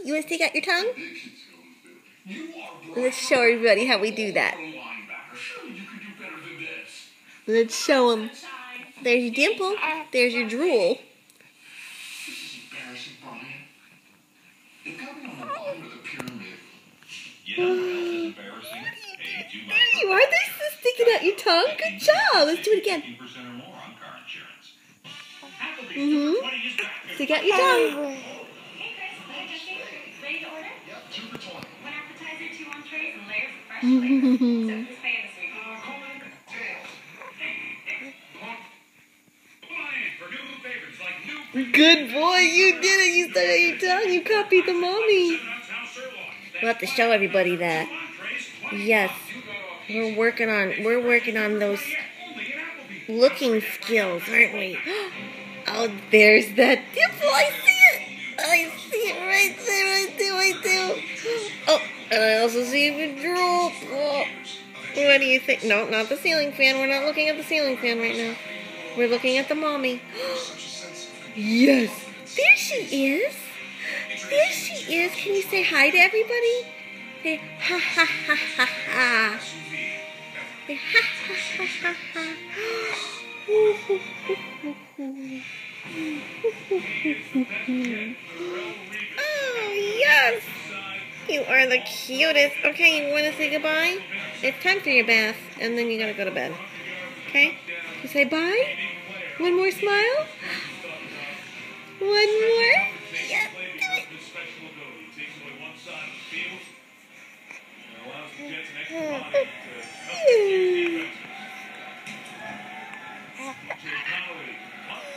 You want to stick out your tongue? Let's show everybody how we do that. Let's show them. There's your dimple. There's your drool. There you are. They're still sticking out your tongue. Good job. Let's do it again. Stick out your tongue. Good boy, you did it. You stuck out your tongue. You copied the mommy. We'll have to show everybody that. Yes, we're working on those looking skills, aren't we? Oh, there's that dimple. I see it. I see it right there. I do. Oh, and I also see the drool. Oh, what do you think? No, not the ceiling fan. We're not looking at the ceiling fan right now. We're looking at the mommy. Yes, there she is. There she is. Can you say hi to everybody? Say ha ha ha ha ha. Say ha ha ha ha ha. Oh, yes. You are the cutest. Okay, you want to say goodbye? It's time for your bath, and then you gotta go to bed. Okay? You say bye? One more smile? One more? Yeah, do it.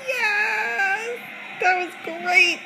Yes, that was great.